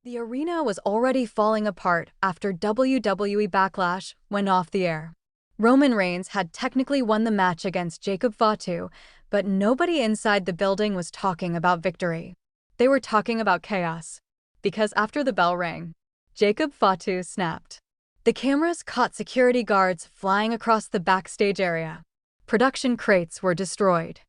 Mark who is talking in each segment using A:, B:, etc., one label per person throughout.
A: The arena was already falling apart after WWE Backlash went off the air. Roman Reigns had technically won the match against Jacob Fatu, but nobody inside the building was talking about victory. They were talking about chaos. Because after the bell rang, Jacob Fatu snapped. The cameras caught security guards flying across the backstage area. Production crates were destroyed.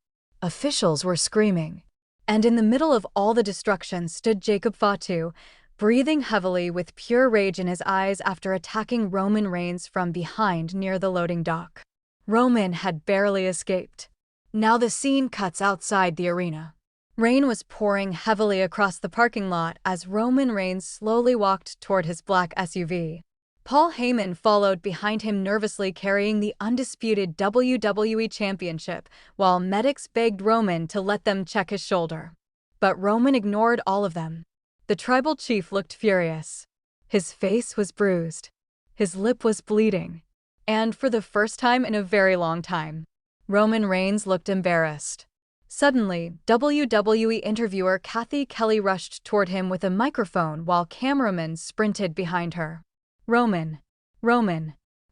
A: Officials were screaming. And in the middle of all the destruction stood Jacob Fatu, breathing heavily with pure rage in his eyes after attacking Roman Reigns from behind near the loading dock. Roman had barely escaped. Now the scene cuts outside the arena. Rain was pouring heavily across the parking lot as Roman Reigns slowly walked toward his black SUV. Paul Heyman followed behind him, nervously carrying the undisputed WWE Championship, while medics begged Roman to let them check his shoulder. But Roman ignored all of them. The tribal chief looked furious. His face was bruised. His lip was bleeding. And for the first time in a very long time, Roman Reigns looked embarrassed. Suddenly, WWE interviewer Kathy Kelly rushed toward him with a microphone while cameramen sprinted behind her. Roman,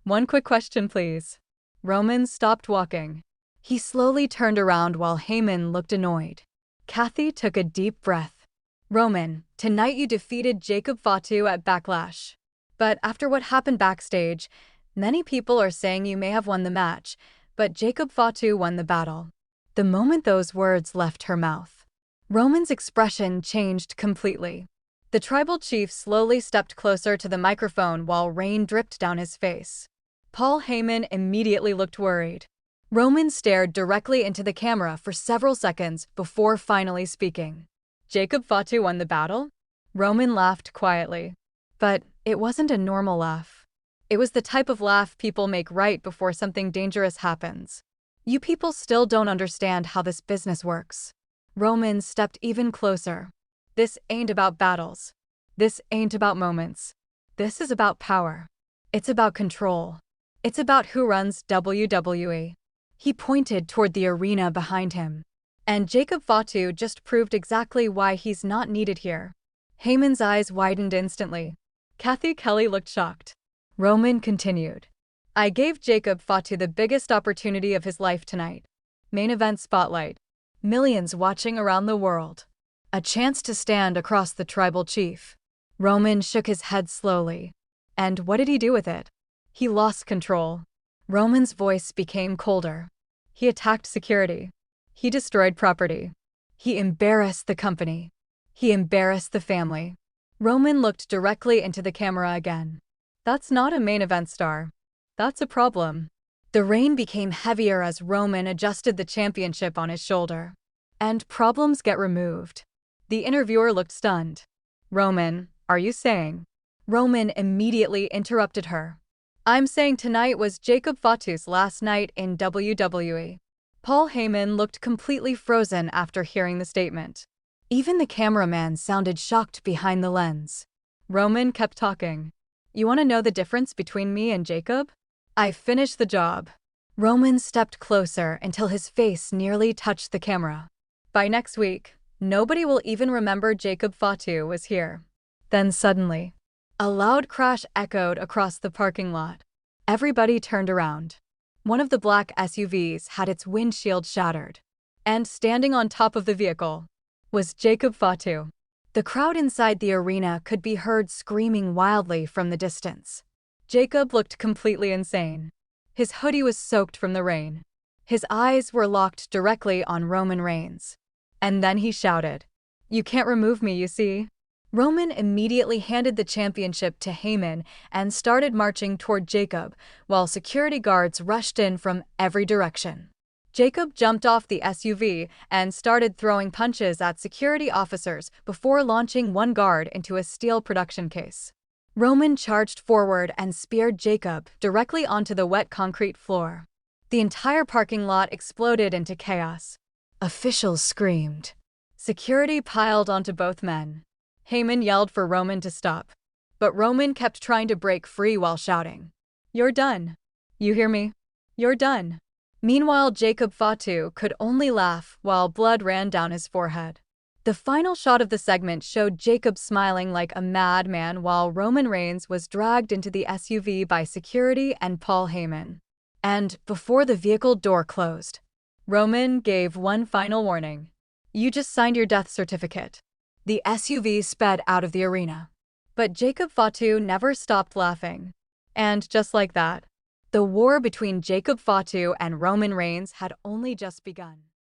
A: one quick question please. Roman stopped walking. He slowly turned around while Heyman looked annoyed. Kathy took a deep breath. Roman, tonight you defeated Jacob Fatu at Backlash. But after what happened backstage, many people are saying you may have won the match, but Jacob Fatu won the battle. The moment those words left her mouth, Roman's expression changed completely. The tribal chief slowly stepped closer to the microphone while rain dripped down his face. Paul Heyman immediately looked worried. Roman stared directly into the camera for several seconds before finally speaking. Jacob Fatu won the battle? Roman laughed quietly. But it wasn't a normal laugh. It was the type of laugh people make right before something dangerous happens. You people still don't understand how this business works. Roman stepped even closer. This ain't about battles. This ain't about moments. This is about power. It's about control. It's about who runs WWE. He pointed toward the arena behind him. And Jacob Fatu just proved exactly why he's not needed here. Heyman's eyes widened instantly. Kathy Kelly looked shocked. Roman continued. I gave Jacob Fatu the biggest opportunity of his life tonight. Main event spotlight. Millions watching around the world. A chance to stand across the tribal chief. Roman shook his head slowly. And what did he do with it? He lost control. Roman's voice became colder. He attacked security. He destroyed property. He embarrassed the company. He embarrassed the family. Roman looked directly into the camera again. That's not a main event star. That's a problem. The rain became heavier as Roman adjusted the championship on his shoulder. And problems get removed. The interviewer looked stunned. Roman, are you saying? Roman immediately interrupted her. I'm saying tonight was Jacob Fatu's last night in WWE. Paul Heyman looked completely frozen after hearing the statement. Even the cameraman sounded shocked behind the lens. Roman kept talking. You want to know the difference between me and Jacob? I finished the job. Roman stepped closer until his face nearly touched the camera. By next week, nobody will even remember Jacob Fatu was here. Then suddenly, a loud crash echoed across the parking lot. Everybody turned around. One of the black SUVs had its windshield shattered. And standing on top of the vehicle was Jacob Fatu. The crowd inside the arena could be heard screaming wildly from the distance. Jacob looked completely insane. His hoodie was soaked from the rain. His eyes were locked directly on Roman Reigns. And then he shouted, "You can't remove me, you see." Roman immediately handed the championship to Heyman and started marching toward Jacob, while security guards rushed in from every direction. Jacob jumped off the SUV and started throwing punches at security officers before launching one guard into a steel production case. Roman charged forward and speared Jacob directly onto the wet concrete floor. The entire parking lot exploded into chaos. Officials screamed. Security piled onto both men. Heyman yelled for Roman to stop. But Roman kept trying to break free while shouting, "You're done. You hear me? You're done." Meanwhile, Jacob Fatu could only laugh while blood ran down his forehead. The final shot of the segment showed Jacob smiling like a madman while Roman Reigns was dragged into the SUV by security and Paul Heyman. And before the vehicle door closed, Roman gave one final warning. "You just signed your death certificate." The SUV sped out of the arena. But Jacob Fatu never stopped laughing. And just like that, the war between Jacob Fatu and Roman Reigns had only just begun.